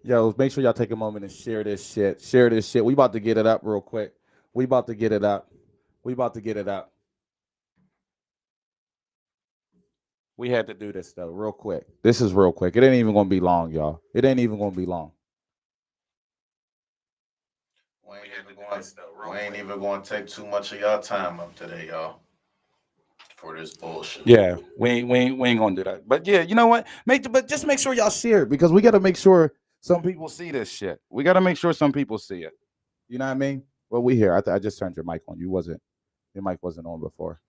Yo, make sure y'all take a moment and share this shit. Share this shit. We about to get it up real quick. We about to get it up. We about to get it up. We had to do this though, real quick. This is real quick. It ain't even gonna be long, y'all. It ain't even gonna be long. We ain't even going to take too much of y'all time up today, y'all, for this bullshit. Yeah, we ain't gonna do that. But yeah, you know what? But just make sure y'all share it because we gotta make sure some people see this shit. We gotta make sure some people see it. You know what I mean? Well, we here. I just turned your mic on. Your mic wasn't on before.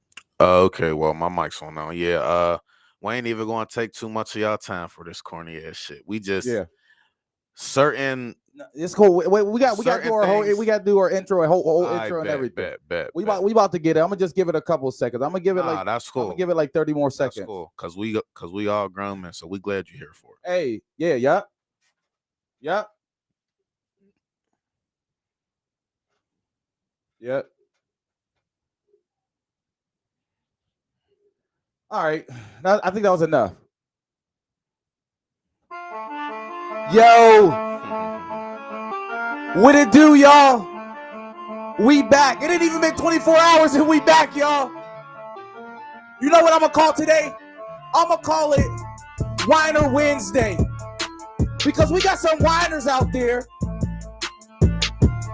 Okay, well, my mic's on now. Yeah, we ain't even going to take too much of y'all time for this corny ass shit. We just Yeah. certain No, it's cool. We got to do our whole. things. We got to do our intro, whole I intro and bet, everything. bet, bet, We bet. about to get it. I'm gonna just give it a couple seconds. I'm gonna give it like That's I'm gonna cool. give it like 30 more That's seconds. cool. Cause we all grown men, so we glad you're here for it. Hey, yeah, yep, yep, yep. All right, I think that was enough. Yo, what it do, y'all? We back. It ain't even been 24 hours and we back, y'all. You know what I'm gonna call today? I'm gonna call it Whiner Wednesday because we got some whiners out there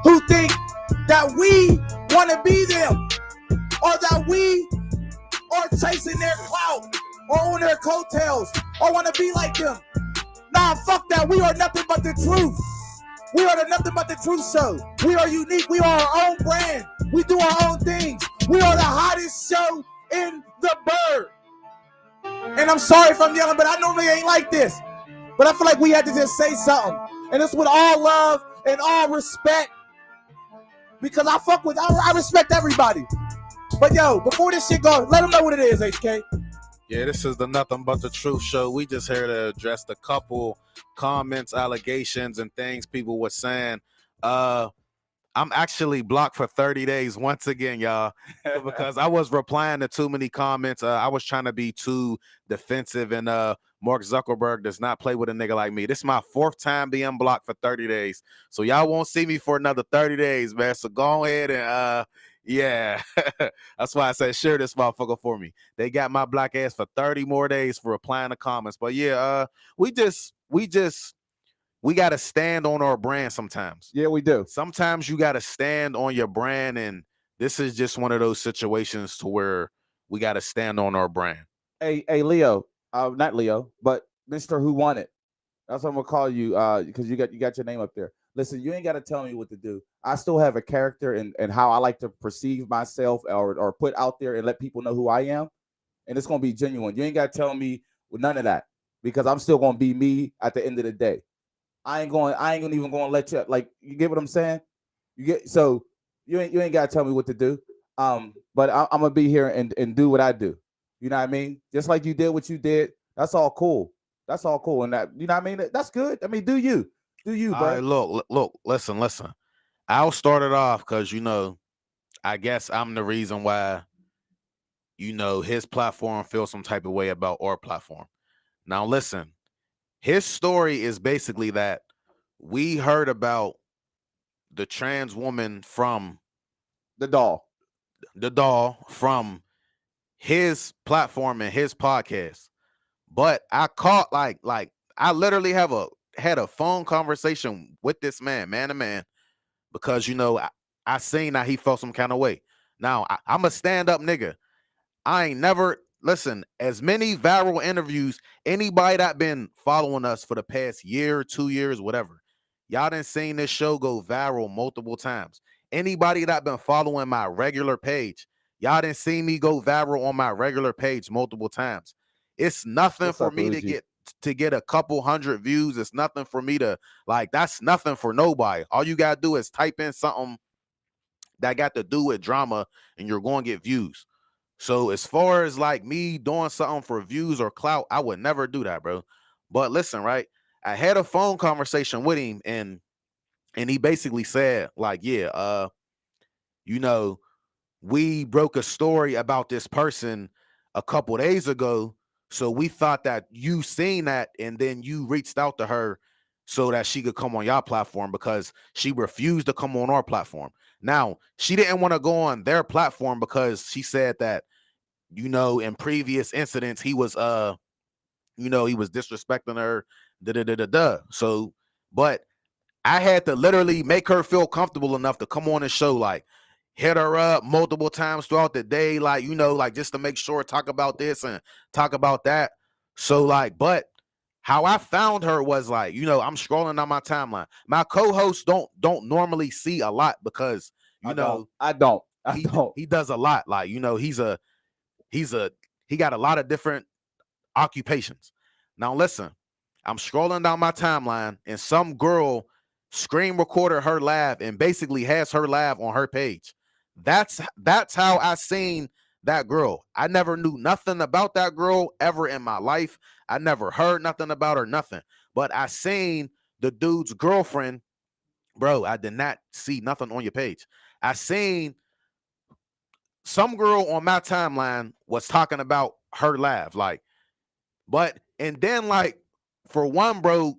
who think that we want to be them or that we are chasing their clout or on their coattails or want to be like them. Nah, fuck that. We are nothing but the truth. We are the Nothing But the Truth show. We are unique. We are our own brand. We do our own things. We are the hottest show in the bird. And I'm sorry if I'm yelling, but I normally ain't like this. But I feel like we had to just say something. And it's with all love and all respect. Because I respect everybody. But yo, before this shit goes, let them know what it is, HK. Yeah, this is the Nothing But the Truth show. We just here to address the couple comments, allegations, and things people were saying. I'm actually blocked for 30 days once again, y'all, because I was replying to too many comments. I was trying to be too defensive, and Mark Zuckerberg does not play with a nigga like me. This is my fourth time being blocked for 30 days. So y'all won't see me for another 30 days, man. So go ahead and yeah. That's why I said share this motherfucker for me. They got my black ass for 30 more days for replying to comments. But yeah, we got to stand on our brand sometimes. Yeah, we do. Sometimes you got to stand on your brand, and this is just one of those situations to where we got to stand on our brand. Hey, Leo. Not Leo, but Mr. Who Won It. That's what I'm gonna call you, because you got your name up there. Listen, you ain't gotta tell me what to do. I still have a character and how I like to perceive myself or put out there and let people know who I am. And it's gonna be genuine. You ain't gotta tell me none of that because I'm still gonna be me at the end of the day. I ain't gonna even gonna let you like you get what I'm saying? You get so you ain't gotta tell me what to do. But I'm gonna be here and do what I do. You know what I mean? Just like you did what you did. That's all cool. That's all cool. And that you know what I mean? That's good. I mean, do you. Do you, All right, bro? look, listen. I'll start it off because I guess I'm the reason why his platform feels some type of way about our platform. Now, listen, his story is basically that we heard about the trans woman from The doll. the doll from his platform and his podcast. But I caught like I literally had a phone conversation with this man to man, because I seen that he felt some kind of way. Now I'm a stand up nigga. I ain't never listen as many viral interviews. Anybody that been following us for the past year, 2 years, whatever, y'all done seen this show go viral multiple times. Anybody that been following my regular page, y'all done seen me go viral on my regular page multiple times. It's nothing What's for up, me Uzi? to get a couple hundred views. It's nothing for me to like. That's nothing for nobody. All you gotta do is type in something that got to do with drama, and you're going to get views. So as far as like me doing something for views or clout, I would never do that, bro. But listen, right? I had a phone conversation with him, and he basically said, like, yeah, you know, we broke a story about this person a couple days ago. So we thought that you seen that, and then you reached out to her so that she could come on y'all platform because she refused to come on our platform. Now, she didn't want to go on their platform because she said that, in previous incidents, he was he was disrespecting her, da da da da da. So, but I had to literally make her feel comfortable enough to come on the show, like hit her up multiple times throughout the day, like, like just to make sure, talk about this and talk about that. So, like, but how I found her was like, I'm scrolling on my timeline. My co-hosts don't normally see a lot because I don't. he does a lot. Like, he's a he got a lot of different occupations. Now listen, I'm scrolling down my timeline and some girl screen recorded her live and basically has her live on her page. That's how I seen that girl. I never knew nothing about that girl ever in my life. I never heard nothing about her, nothing. But I seen the dude's girlfriend, bro. I did not see nothing on your page. I seen some girl on my timeline was talking about her live, like, but and then like for one, bro,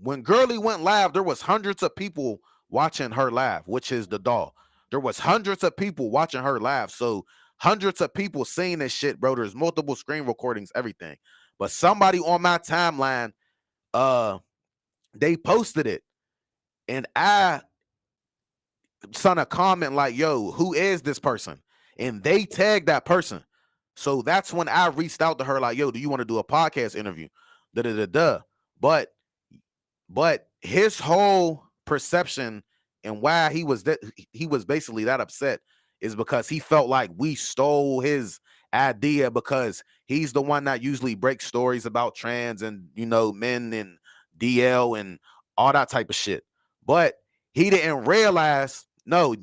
when Girly went live, there was hundreds of people watching her live, which is the doll. There was hundreds of people watching her live. So hundreds of people seeing this shit, bro. There's multiple screen recordings, everything. But somebody on my timeline, they posted it. And I sent a comment like, yo, who is this person? And they tagged that person. So that's when I reached out to her, like, yo, do you want to do a podcast interview? Da da da da. But his whole perception and why he was basically that upset is because he felt like we stole his idea because he's the one that usually breaks stories about trans and men and DL and all that type of shit. But he didn't realize, no,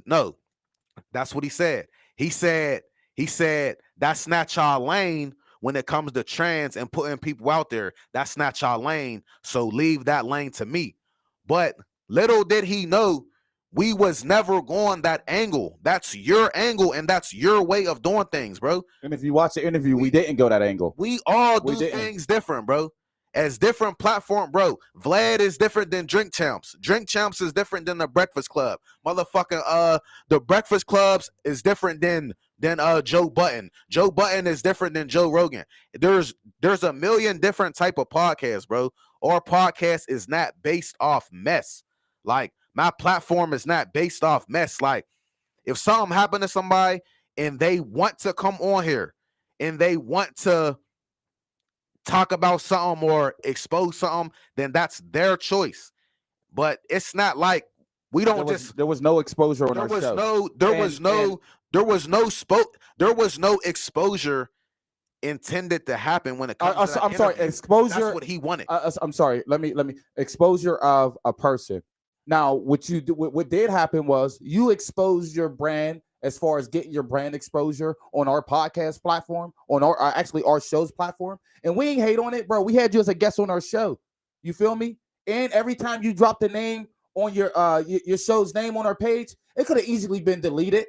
that's what he said. He said, that's not y'all lane when it comes to trans and putting people out there. That's not y'all lane. So leave that lane to me. But little did he know we was never going that angle. That's your angle and that's your way of doing things, bro. And if you watch the interview, we didn't go that angle. We all do things different, bro. As different platform, bro. Vlad is different than Drink Champs. Drink Champs is different than the Breakfast Club. Motherfucking the Breakfast Clubs is different than Joe Button. Joe Button is different than Joe Rogan. There's a million different type of podcasts, bro. Our podcast is not based off mess. Like my platform is not based off mess. Like if something happened to somebody and they want to come on here and they want to talk about something or expose something, then that's their choice. But it's not like we don't there was no exposure on our show. There was no exposure intended to happen when it comes to I'm sorry, exposure. That's what he wanted. I'm sorry. Let me exposure of a person. Now, what did happen was you exposed your brand as far as getting your brand exposure on our podcast platform, on our actually our show's platform, and we ain't hate on it, bro. We had you as a guest on our show. You feel me? And every time you drop the name on your show's name on our page, it could have easily been deleted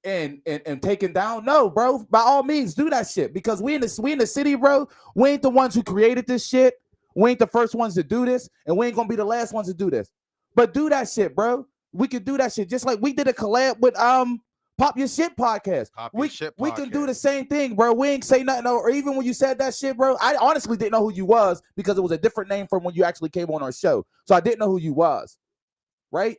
and taken down. No, bro. By all means, do that shit because we in the city, bro. We ain't the ones who created this shit. We ain't the first ones to do this, and we ain't gonna be the last ones to do this. But do that shit, bro. We could do that shit just like we did a collab with Pop Your Shit podcast. We can do the same thing, bro. We ain't say nothing, or even when you said that shit, bro. I honestly didn't know who you was because it was a different name from when you actually came on our show, so I didn't know who you was, right?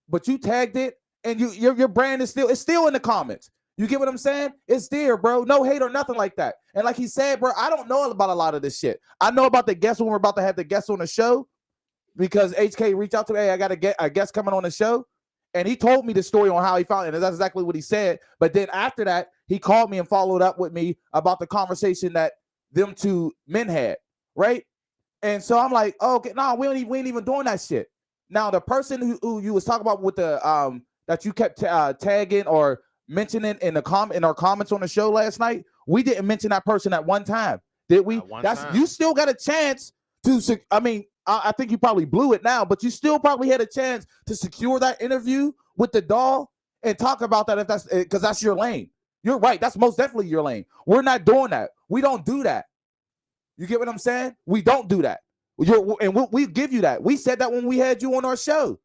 But you tagged it, and your brand is still in the comments. You get what I'm saying? It's there, bro. No hate or nothing like that. And like he said, bro, I don't know about a lot of this shit. I know about the guests when we're about to have the guests on the show. Because HK reached out to me, hey, I got a guest coming on the show, and he told me the story on how he found it, and that's exactly what he said. But then after that, he called me and followed up with me about the conversation that them two men had, right? And so I'm like, oh, okay, no, we ain't even doing that shit. Now the person who you was talking about with the that you kept tagging or mentioning in our comments on the show last night, we didn't mention that person at one time, did we? You still got a chance to. I mean. I think you probably blew it now, but you still probably had a chance to secure that interview with the doll and talk about that if that's because that's your lane. You're right. That's most definitely your lane. We're not doing that. We don't do that. You get what I'm saying? We don't do that. And we give you that. We said that when we had you on our show.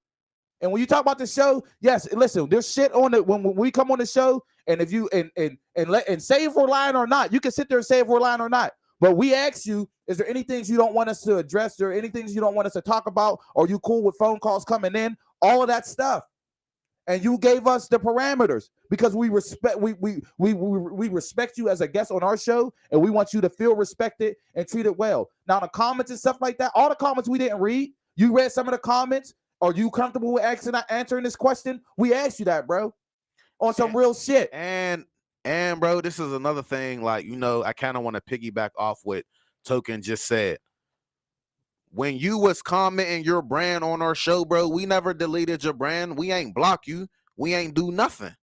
And when you talk about the show, yes, listen, there's shit on it when we come on the show, and if you and say if we're lying or not, you can sit there and say if we're lying or not. But we ask you, is there any things you don't want us to address? There any things you don't want us to talk about? Or you cool with phone calls coming in? All of that stuff. And you gave us the parameters because we respect we respect you as a guest on our show, and we want you to feel respected and treated well. Now the comments and stuff like that, all the comments we didn't read. You read some of the comments. Are you comfortable with answering this question? We asked you that, bro, on some real shit. And bro, this is another thing. Like, I kind of want to piggyback off what Token just said. When you was commenting your brand on our show, bro, we never deleted your brand. We ain't block you. We ain't do nothing.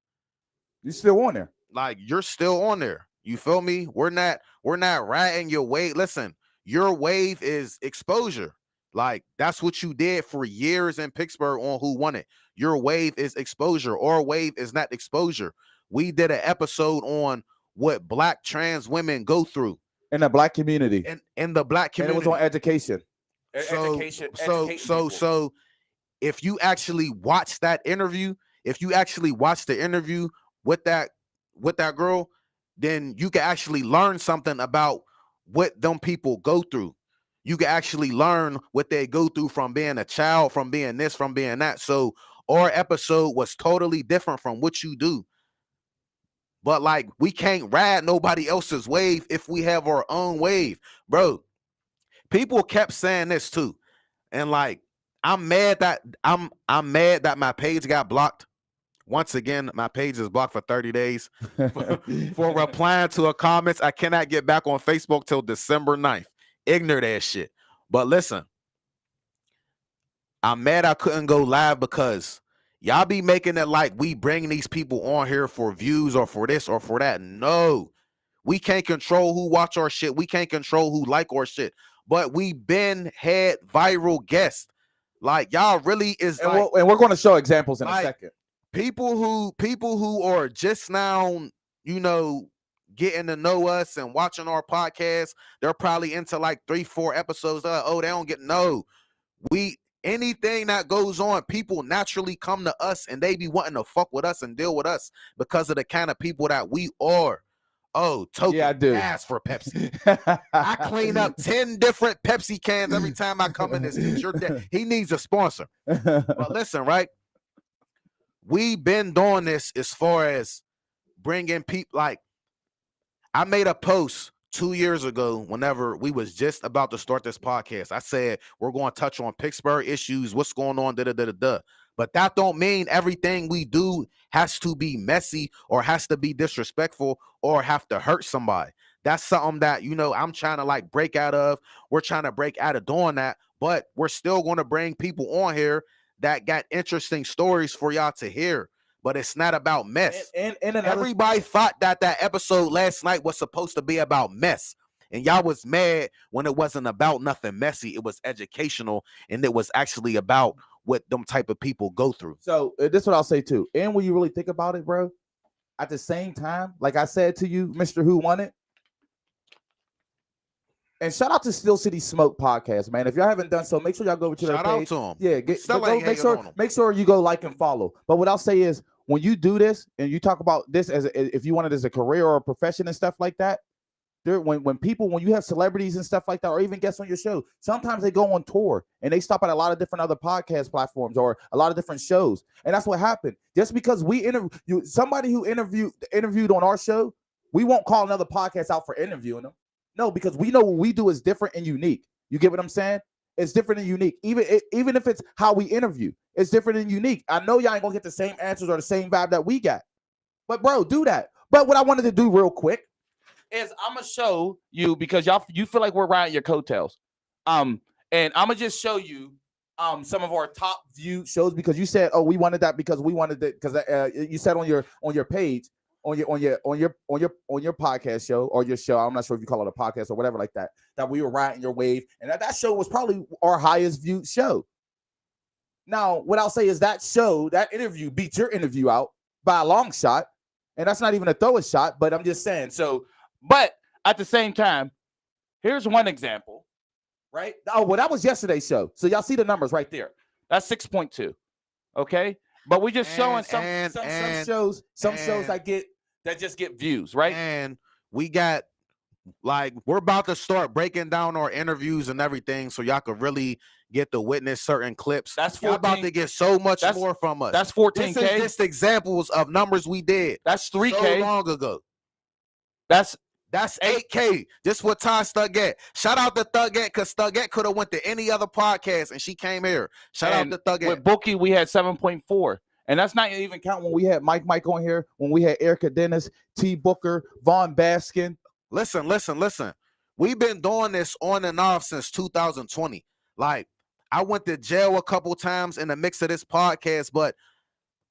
You still on there. Like, you're still on there. You feel me? We're not ratting your wave. Listen, your wave is exposure. Like, that's what you did for years in Pittsburgh on Who Won It. Your wave is exposure. Our wave is not exposure. We did an episode on what Black trans women go through in the Black community. In the Black community. And it was on education. So if you actually watch that interview, if you actually watch the interview with that girl, then you can actually learn something about what them people go through. You can actually learn what they go through from being a child, from being this, from being that. So our episode was totally different from what you do. But like, we can't ride nobody else's wave if we have our own wave, bro. People kept saying this too, and like, I'm mad that my page got blocked. Once again, my page is blocked for 30 days for replying to a comments. I cannot get back on Facebook till December 9th. Ignore that shit. But listen, I'm mad I couldn't go live because y'all be making it like we bring these people on here for views or for this or for that. No, we can't control who watch our shit. We can't control who like our shit. But we been had viral guests. Like, y'all really is and we're going to show examples in a second. People who are just now, getting to know us and watching our podcast, they're probably into like 3-4 episodes. They don't get anything that goes on, people naturally come to us and they be wanting to fuck with us and deal with us because of the kind of people that we are. Oh, Token, yeah, I do. ask for Pepsi. I clean up 10 different Pepsi cans every time I come in this bitch. He needs a sponsor. But listen, right? We been doing this as far as bringing people. Like, I made a post 2 years ago whenever we was just about to start this podcast. I said, we're going to touch on Pittsburgh issues, what's going on, da-da-da-da-da. But that don't mean everything we do has to be messy or has to be disrespectful or have to hurt somebody. That's something that, I'm trying to like break out of. We're trying to break out of doing that, but we're still going to bring people on here that got interesting stories for y'all to hear. But it's not about mess. And everybody thought that episode last night was supposed to be about mess. And y'all was mad when it wasn't about nothing messy. It was educational, and it was actually about what them type of people go through. So this is what I'll say too. And when you really think about it, bro, at the same time, like I said to you, Mr. Who Won It, and shout out to Steel City Smoke podcast, man. If y'all haven't done so, make sure y'all go over to their page. Shout out to them. Yeah, make sure you go like and follow. But what I'll say is, when you do this and you talk about this as if you want it as a career or a profession and stuff like that, when you have celebrities and stuff like that, or even guests on your show, sometimes they go on tour and they stop at a lot of different other podcast platforms or a lot of different shows. And that's what happened. Just because we interview somebody who interviewed on our show, we won't call another podcast out for interviewing them. No, because we know what we do is different and unique. You get what I'm saying? It's different and unique. Even if it's how we interview, it's different and unique. I know y'all ain't gonna get the same answers or the same vibe that we got. But bro, do that. But what I wanted to do real quick is I'm gonna show you, because you feel like we're riding your coattails. And I'm gonna just show you some of our top viewed shows, because you said, we wanted that because we wanted it, because you said on your page, on your podcast show or your show, I'm not sure if you call it a podcast or whatever like that we were riding your wave, and that show was probably our highest viewed show. Now, what I'll say is that interview beat your interview out by a long shot, and that's not even a throw a shot, but I'm just saying. So, but at the same time, here's one example right? Oh, well, that was yesterday's show. So y'all see the numbers right there. That's 6.2. Okay, but we just showing some shows that just get views, right? And we got like we're about to start breaking down our interviews and everything, so y'all could really get to witness certain clips. That's y'all 14. about to get so much more from us. That's 14K. This is just examples of numbers we did. That's 3K so long ago. That's 8K. Just what Ty Stuggett. Shout out to Thuggett, because Thuggett could have went to any other podcast and she came here. Shout out to Thuggett. With Bookie, we had 7.4. And that's not even count when we had Mike on here, when we had Erica Dennis, T Booker, Vaughn Baskin. Listen. We've been doing this on and off since 2020. Like, I went to jail a couple times in the mix of this podcast, but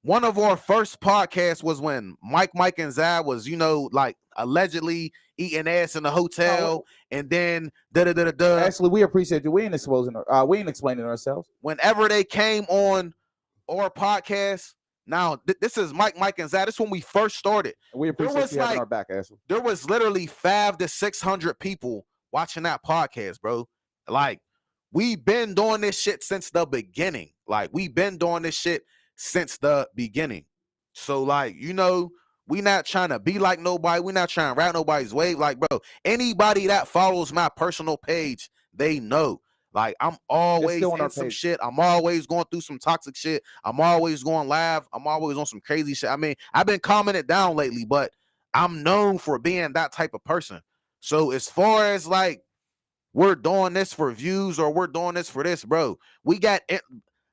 one of our first podcasts was when Mike, and Zad was, like allegedly eating ass in the hotel, and then Actually, we appreciate you. We ain't explaining ourselves. Whenever they came on our podcast, now this is Mike, and Zad. This is when we first started. We appreciate you having our back, Ashley. There was literally 500 to 600 people watching that podcast, bro. Like, we've been doing this shit since the beginning. So, like, we not trying to be like nobody. We not trying to ride nobody's wave. Like, bro, anybody that follows my personal page, they know. Like, I'm always in some shit. I'm always going through some toxic shit. I'm always going live. I'm always on some crazy shit. I mean, I've been calming it down lately, but I'm known for being that type of person. So as far as like we're doing this for views or we're doing this for this, bro, we got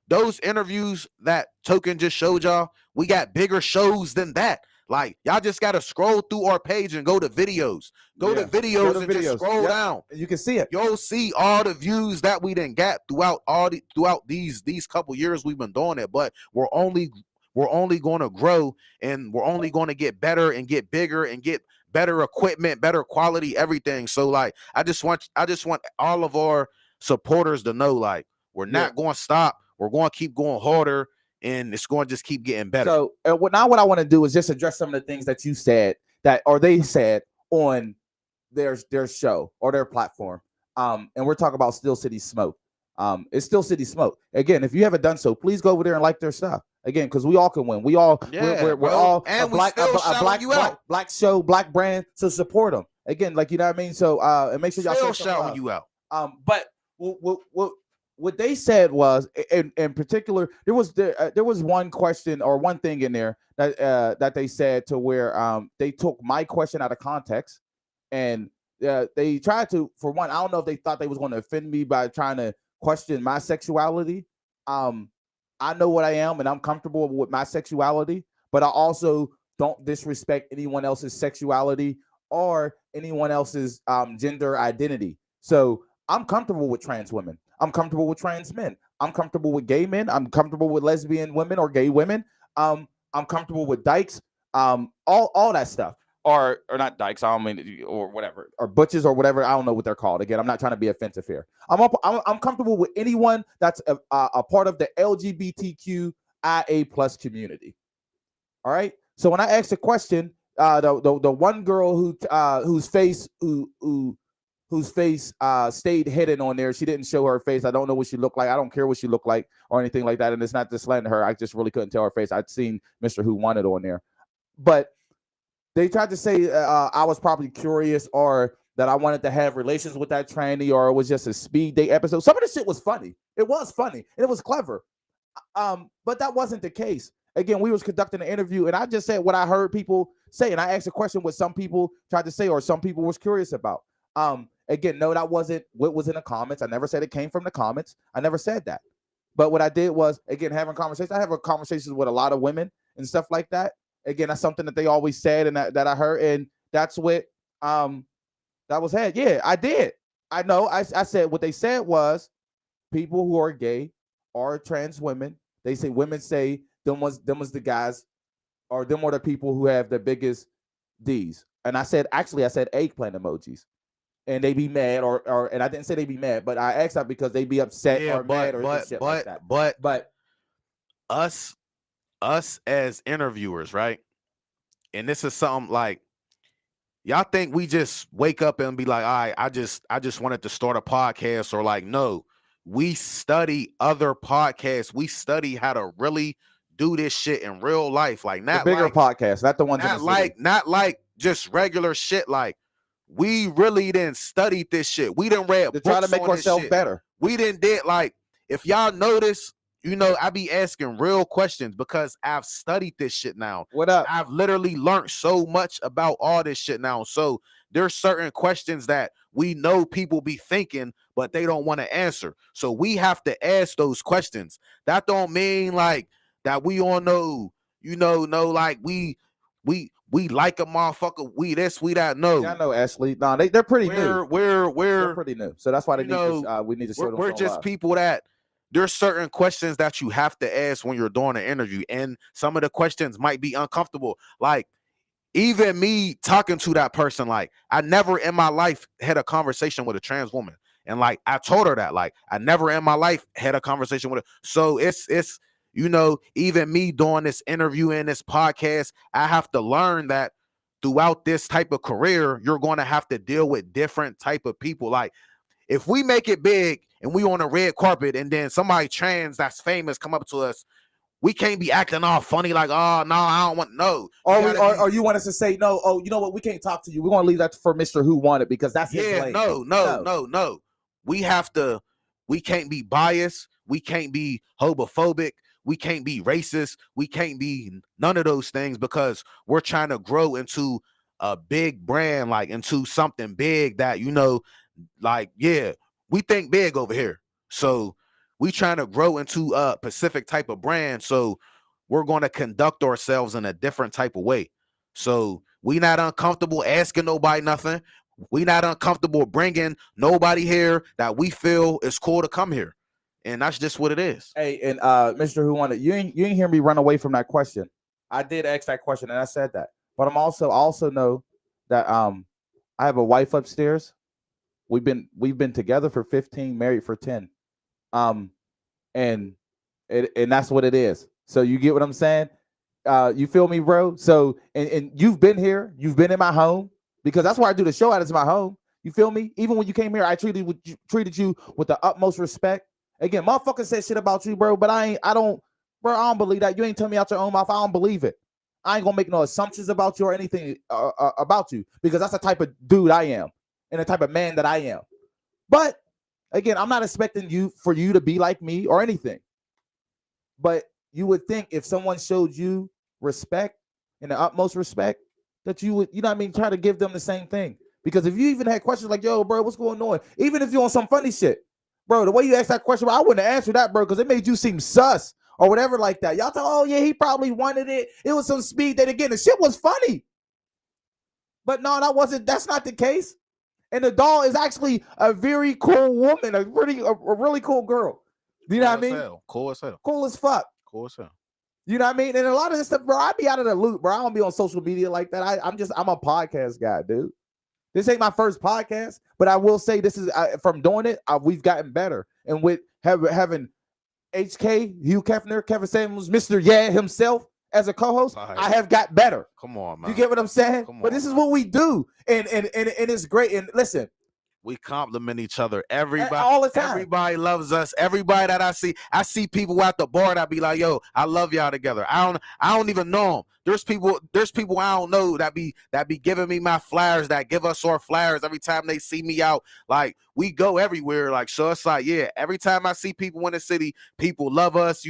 those interviews that Token just showed y'all. We got bigger shows than that. Like, y'all just got to scroll through our page and go to videos. Go to videos and just scroll down. You can see it. You'll see all the views that we didn't get throughout these couple years we've been doing it. But we're only going to grow, and we're only going to get better and get bigger and get better equipment, better quality, everything. So, like, I just want all of our supporters to know, like, we're not going to stop. We're going to keep going harder, and it's going to just keep getting better. So now what I want to do is just address some of the things that you said they said on their show or their platform. And we're talking about Still City Smoke. It's Still City Smoke. Again, if you haven't done so, please go over there and like their stuff. Again, because we all can win. We're all a black show, black brand. So support them. Again, like, you know what I mean. So and make sure y'all still shouting you out. But what they said was, in particular, there was one question or one thing in there that they said to where they took my question out of context, and they tried to, for one, I don't know if they thought they was going to offend me by trying to question my sexuality. I know what I am, and I'm comfortable with my sexuality, but I also don't disrespect anyone else's sexuality or anyone else's gender identity. So I'm comfortable with trans women. I'm comfortable with trans men. I'm comfortable with gay men. I'm comfortable with lesbian women or gay women. I'm comfortable with dykes. All that stuff. Or not dykes, I don't mean, or whatever, or butches or whatever. I don't know what they're called. Again, I'm not trying to be offensive here. I'm comfortable with anyone that's a part of the LGBTQIA plus community. All right. So when I asked the question, the one girl whose face stayed hidden on there, she didn't show her face. I don't know what she looked like. I don't care what she looked like or anything like that. And it's not to slander her. I just really couldn't tell her face. I'd seen Mr. Who Wanted on there, but they tried to say I was probably curious or that I wanted to have relations with that tranny, or it was just a speed date episode. Some of the shit was funny. It was funny and it was clever. But that wasn't the case. Again, we was conducting an interview, and I just said what I heard people say, and I asked a question what some people tried to say or some people was curious about. Again, no, that wasn't what was in the comments. I never said it came from the comments. I never said that. But what I did was, again, having conversations. I have conversations with a lot of women and stuff like that. Again, that's something that they always said and that I heard, and that's what that was had. Yeah, I did. I know. I said what they said was people who are gay or trans women. They say women say them was the guys, or them are the people who have the biggest D's. And I said eggplant emojis, and they be mad or and I didn't say they be mad, but I asked that because they be upset or mad or shit like that. But us as interviewers, right? And this is something like y'all think we just wake up and be like, all right, I just wanted to start a podcast, or like, no, we study other podcasts. We study how to really do this shit in real life. Like The bigger podcast, not the ones in the city. not like just regular shit. Like, we really didn't study this shit. We didn't read To try to books make on this ourselves shit. better. We didn't did like, if y'all notice, I be asking real questions because I've studied this shit now. What up? I've literally learned so much about all this shit now. So there's certain questions that we know people be thinking, but they don't want to answer. So we have to ask those questions. That don't mean like that we all know, know like we like a motherfucker, we this, we that. No. Yeah, I know, Ashley. No, they're pretty new. They're They're pretty new. So that's why they need to, we need to show them we're some just love. people that there's certain questions that you have to ask when you're doing an interview, and some of the questions might be uncomfortable. Like, even me talking to that person, like, I never in my life had a conversation with a trans woman, and like I told her that, like, I never in my life had a conversation with her. So it's even me doing this interview and this podcast, I have to learn that throughout this type of career, you're going to have to deal with different type of people. Like, if we make it big and we on a red carpet and then somebody trans that's famous come up to us, we can't be acting all funny like, oh no, I don't want no. Or you want us to say no? Oh, you know what? We can't talk to you. We're gonna leave that for Mr. Who Won It because that's his lane. No. We have to. We can't be biased. We can't be homophobic. We can't be racist. We can't be none of those things because we're trying to grow into a big brand, like into something big that like, yeah, we think big over here. So we trying to grow into a Pacific type of brand. So we're going to conduct ourselves in a different type of way. So we not uncomfortable asking nobody nothing. We not uncomfortable bringing nobody here that we feel is cool to come here. And that's just what it is. Hey, and Mr. Who Won It, you ain't hear me run away from that question. I did ask that question and I said that. But I also know that I have a wife upstairs. We've been together for 15, married for 10. And that's what it is. So you get what I'm saying? You feel me, bro? So and you've been here, you've been in my home because that's why I do the show at. It's my home. You feel me? Even when you came here, I treated you with the utmost respect. Again, motherfucker said shit about you, bro, but I don't believe that. You ain't tell me out your own mouth. I don't believe it. I ain't gonna make no assumptions about you or anything about you because that's the type of dude I am and the type of man that I am. But again, I'm not expecting you to be like me or anything. But you would think if someone showed you respect and the utmost respect, that you would, try to give them the same thing. Because if you even had questions like, yo, bro, what's going on? Even if you're on some funny shit, bro, the way you asked that question, bro, I wouldn't have answered that, bro, because it made you seem sus or whatever like that. Y'all thought, oh, yeah, he probably wanted it. It was some speed that again, the shit was funny. But no, that's not the case. And the doll is actually a very cool woman, a really cool girl. You know what I mean? Cool as hell. Cool as fuck. Cool as hell. You know what I mean? And a lot of this stuff, bro, I be out of the loop, bro. I don't be on social media like that. I'm a podcast guy, dude. This ain't my first podcast, but I will say this is from doing it, we've gotten better. And with having HK, Hugh Hefner, Kevin Samuels, Mr. Yeah himself as a co-host, I have got better. Come on, man. You get what I'm saying? But this is what we do. And it's great. And listen, we compliment each other. Everybody all the time. Everybody loves us. Everybody that I see people at the bar that be like, yo, I love y'all together. I don't even know them. There's people I don't know that be giving me my flyers, that give us our flyers every time they see me out. Like, we go everywhere. Like, so it's like, yeah, every time I see people in the city, people love us.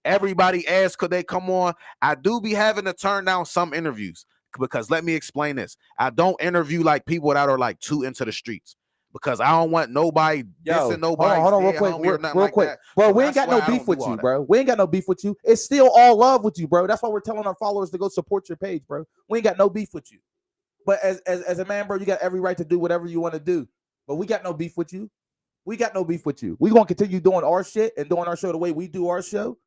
Everybody asks, could they come on? I do be having to turn down some interviews. Because let me explain this. I don't interview like people that are like too into the streets. Because I don't want nobody dissing nobody. Hold on, real quick. Bro, we ain't got no beef with you, bro. We ain't got no beef with you. It's still all love with you, bro. That's why we're telling our followers to go support your page, bro. We ain't got no beef with you. But as a man, bro, you got every right to do whatever you want to do. But we got no beef with you. We got no beef with you. We're gonna continue doing our shit and doing our show the way we do our show.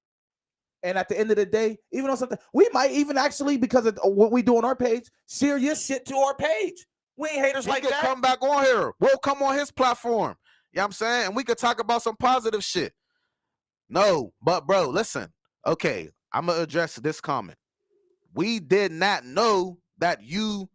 And at the end of the day, even on something, we might even actually, because of what we do on our page, share your shit to our page. We ain't haters like that. Come back on here. We'll come on his platform. You know what I'm saying? And we could talk about some positive shit. No, but bro, listen. Okay, I'm going to address this comment. We did not know that you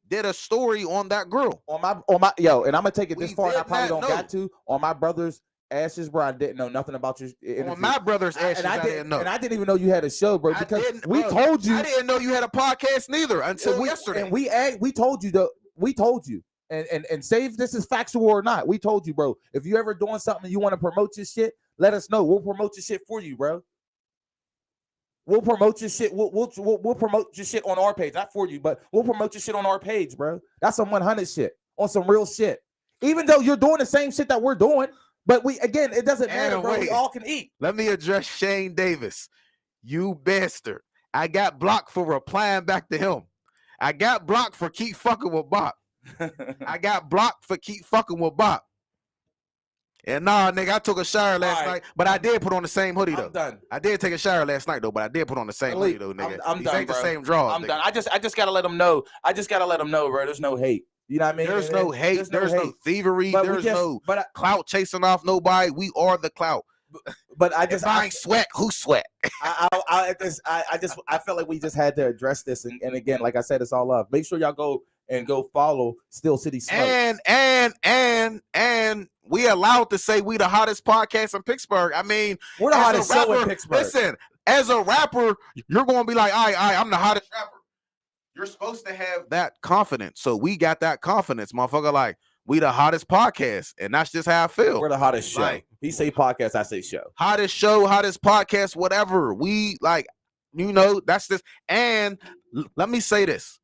did a story on that girl. On my yo, and I'm gonna take it this We far, and I did probably not don't know. got to. On my brother's ashes, bro, I didn't know nothing about your interview. On my brother's ashes, I didn't know. And I didn't even know you had a show, bro. Because we told you. I didn't know you had a podcast neither until yesterday. And we told you though. We told you. And say if this is factual or not. We told you, bro. If you ever doing something and you want to promote your shit, let us know. We'll promote your shit for you, bro. We'll promote your shit. We'll promote your shit on our page, not for you, but we'll promote your shit on our page, bro. That's some 100 shit on some real shit. Even though you're doing the same shit that we're doing, but it doesn't matter, bro. We all can eat. Let me address Shane Davis. You bastard! I got blocked for replying back to him. I got blocked for keep fucking with Bob. I got blocked for keep fucking with Bob. And nah, nigga, I took a shower last night, but I did put on the same hoodie though. I'm done. I did take a shower last night though, but I did put on the same hoodie though, nigga. I'm These done, ain't bro. the same draws. I'm nigga. done. I just gotta let them know. Bro. There's no hate. You know what I mean? There's no hate. There's no thievery. But There's no clout chasing off nobody. We are the clout. But I ain't sweat. Who sweat? I felt like we just had to address this, and again, like I said, it's all love. Make sure y'all go follow Still City Smoke. And we allowed to say we the hottest podcast in Pittsburgh. I mean, we're the hottest show in Pittsburgh. Listen, as a rapper, you're gonna be like, all right, I'm the hottest rapper. You're supposed to have that confidence. So we got that confidence, motherfucker. Like, we the hottest podcast, and that's just how I feel. We're the hottest show. Like, he say podcast, I say show. Hottest show, hottest podcast, whatever. We like, that's this. And let me say this.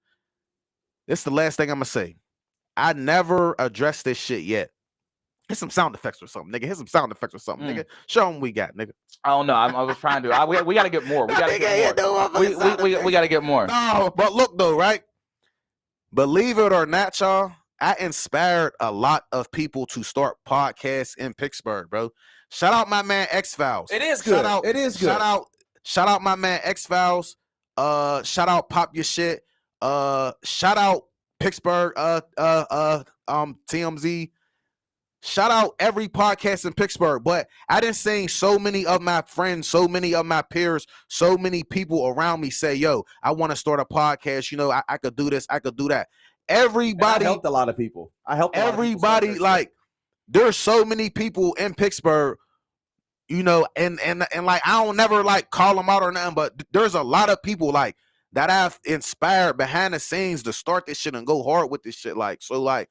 This is the last thing I'm gonna say. I never addressed this shit yet. Hit some sound effects or something, nigga. Hit some sound effects or something, nigga. Show them we got, nigga. I don't know. I was trying to. We got to get more. We got to get more. We got to get more. No, but look though, right? Believe it or not, y'all, I inspired a lot of people to start podcasts in Pittsburgh, bro. Shout out my man X Files. It is good. It is good. Shout out my man X Files. Shout out Pop Your Shit. Shout out Pittsburgh. TMZ. Shout out every podcast in Pittsburgh. But I didn't see so many of my friends, so many of my peers, so many people around me say, yo, I want to start a podcast. I could do this. I could do that. Everybody. I helped a lot of people. Everybody, like, there's so many people in Pittsburgh, and like, I don't never like call them out or nothing, but there's a lot of people like that I've inspired behind the scenes to start this shit and go hard with this shit. Like, so like,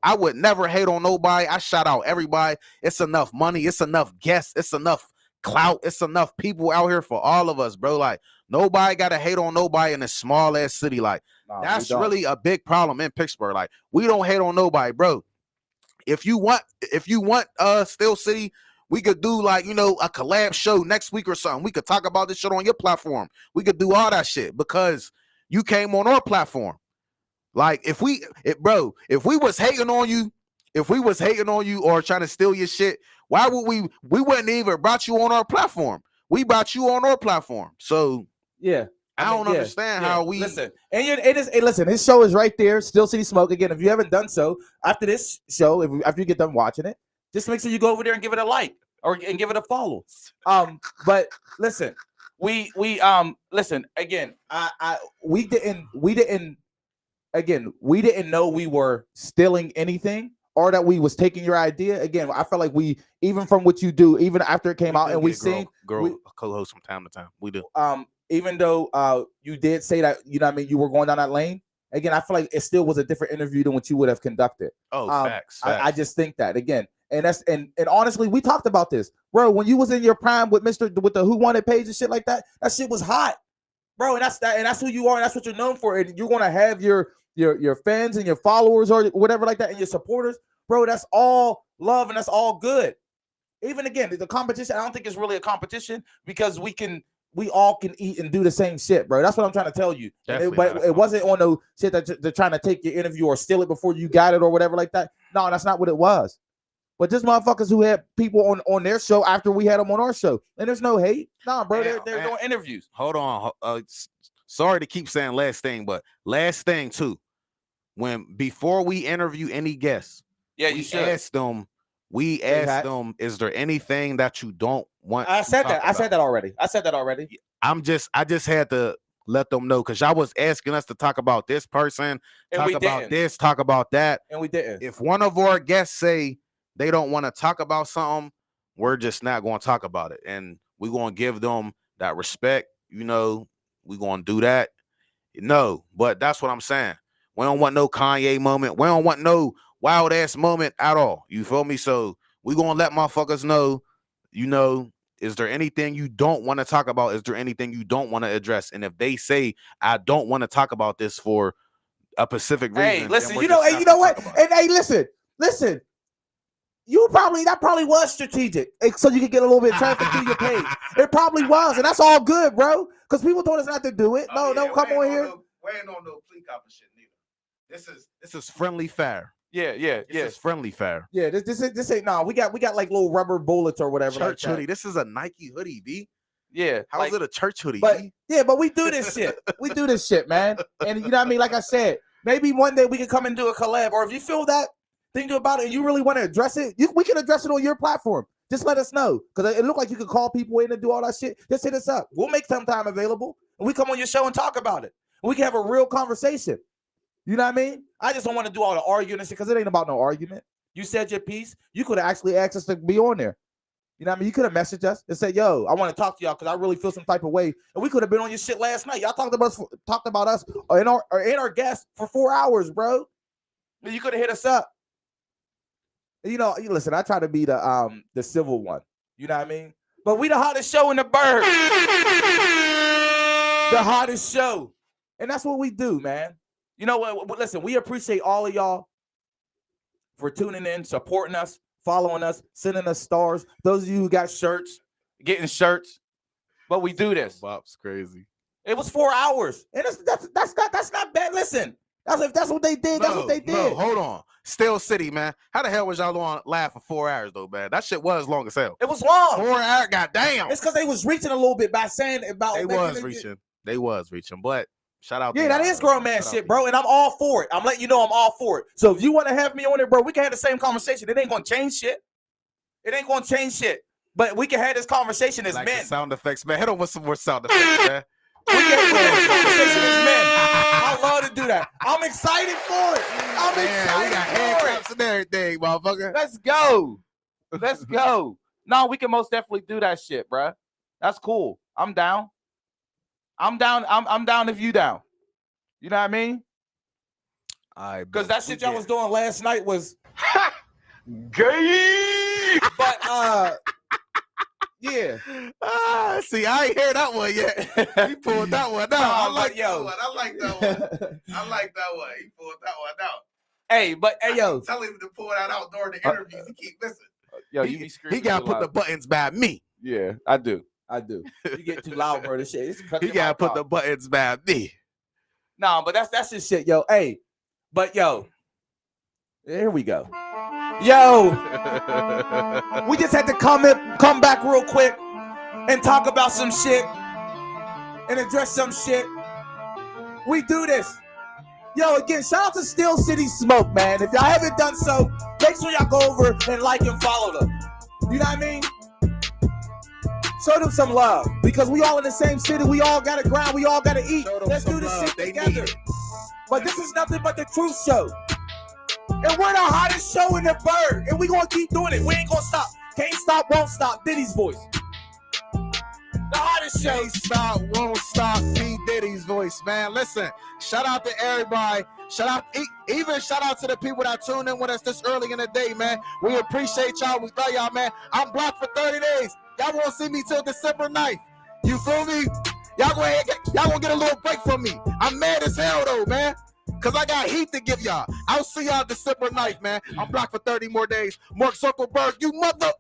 I would never hate on nobody. I shout out everybody. It's enough money. It's enough guests. It's enough clout. It's enough people out here for all of us, bro. Like, nobody got to hate on nobody in a small ass city. Like, that's really a big problem in Pittsburgh. Like, we don't hate on nobody, bro. If you want Still City, we could do like, a collab show next week or something. We could talk about this shit on your platform. We could do all that shit because you came on our platform. Like, if we was hating on you or trying to steal your shit, why would we wouldn't even brought you on our platform. We brought you on our platform. So yeah. I don't understand how we listen. And listen, his show is right there, Still City Smoke. Again, if you haven't done so, after this show, after you get done watching it, just make sure you go over there and give it a like and give it a follow. But listen, we listen again. We didn't know we were stealing anything or that we was taking your idea. Again, I felt like we, even from what you do, even after it came out and we seen girl co-host from time to time. We do. Even though you did say that, you were going down that lane. Again, I feel like it still was a different interview than what you would have conducted. Oh, facts. I just think that again. And that's and honestly, we talked about this, bro. When you was in your prime with the Who Wanted page and shit like that, that shit was hot, bro. And that's who you are, and that's what you're known for. And you're gonna have your fans and your followers or whatever like that, and your supporters, bro. That's all love and that's all good. Even again, the competition, I don't think it's really a competition because we all can eat and do the same shit, bro. That's what I'm trying to tell you. But it wasn't on no shit that they're trying to take your interview or steal it before you got it or whatever like that. No, that's not what it was. But just motherfuckers who had people on their show after we had them on our show. And there's no hate. Nah, bro, they're doing interviews. Hold on. Sorry to keep saying last thing, but last thing too. Before we interview any guests, you should ask them. We asked them, is there anything that you don't want? I said that already. I just had to let them know, because y'all was asking us to talk about this person, And talk we about didn't. this, talk about that. And we didn't. If one of our guests say they don't want to talk about something, we're just not going to talk about it. And we're going to give them that respect. You know, we're going to do that. No, but that's what I'm saying. We don't want no Kanye moment. We don't want no wild ass moment at all. You feel me? So we're going to let motherfuckers know, you know, is there anything you don't want to talk about? Is there anything you don't want to address? And if they say, I don't want to talk about this for a specific reason. Hey, listen, then we're you know, just hey, not you know gonna what? talk about it. And hey, listen. That probably was strategic, so you could get a little bit of traffic through your page. It probably was, and that's all good, bro. Because people told us not to do it. No, don't come on here. We ain't on no plea cop and shit neither. This is friendly fair. Yeah. This is friendly fair. Yeah, this ain't we got like little rubber bullets or whatever. Church like hoodie. This is a Nike hoodie, B. Yeah. How's it a church hoodie? But B? but we do this shit. We do this shit, man. And you know what I mean? Like I said, maybe one day we can come and do a collab. Or if you feel that, think about it and you really want to address it, we can address it on your platform. Just let us know. Because it looked like you could call people in and do all that shit. Just hit us up. We'll make some time available. And we come on your show and talk about it. And we can have a real conversation. You know what I mean? I just don't want to do all the arguing and shit because it ain't about no argument. You said your piece. You could have actually asked us to be on there. You know what I mean? You could have messaged us and said, yo, I want to talk to y'all because I really feel some type of way. And we could have been on your shit last night. Y'all talked about us and our guests for 4 hours, bro. You could have hit us up. You know, listen, I try to be the civil one. You know what I mean? But we the hottest show in the bird. The hottest show. And that's what we do, man. You know what? Listen, we appreciate all of y'all for tuning in, supporting us, following us, sending us stars. Those of you who got shirts, getting shirts. But we do this. Bop's crazy. It was 4 hours. And that's not bad. Listen, if that's what they did, that's what they did. No, hold on. Still City, man. How the hell was y'all on live for 4 hours though, man? That shit was long as hell. It was long. 4 hours, goddamn. It's because they was reaching a little bit by saying about They was reaching, but shout out. Yeah, that is grown man shit, bro. And I'm all for it. I'm letting you know I'm all for it. So if you want to have me on it, bro, we can have the same conversation. It ain't gonna change shit. But we can have this conversation as like men. Sound effects, man. Head over some more sound effects, man. We can have this conversation as men. I love to do that. I'm excited for it. We got handcuffs and everything, motherfucker. Let's go. No, we can most definitely do that shit, bro. That's cool. I'm down. I'm down if you down. You know what I mean? Because that shit y'all was doing last night was gay. But yeah. See, I ain't hear that one yet. He pulled that one out. I like that one. He pulled that one out. Hey, yo. Tell him to pull that out during the interviews. He keep missing. Yo, you be screaming. He gotta put the buttons by me. Yeah, I do. You get too loud, bro. This shit. He gotta put the buttons by me. No, but that's just shit, yo. Hey, but yo, here we go. Yo, we just had to come back real quick and talk about some shit and address some shit. We do this. Yo, again, shout out to Steel City Smoke, man. If y'all haven't done so, make sure y'all go over and like and follow them. You know what I mean? Show them some love because we all in the same city. We all got to grind. We all got to eat. Let's do this shit together. But this is nothing but the truth show. And we're the hottest show in the bird. And we going to keep doing it. We ain't going to stop. Can't stop, won't stop. Diddy's voice. The hottest show. Can't stop, won't stop. P. Diddy's voice, man. Listen, shout out to everybody. Shout out to the people that tune in with us this early in the day, man. We appreciate y'all. We love y'all, man. I'm blocked for 30 days. Y'all won't see me till December 9th. You feel me? Y'all gonna get a little break from me. I'm mad as hell though, man. Cause I got heat to give y'all. I'll see y'all December 9th, man. I'm blocked for 30 more days. Mark Zuckerberg, you mother.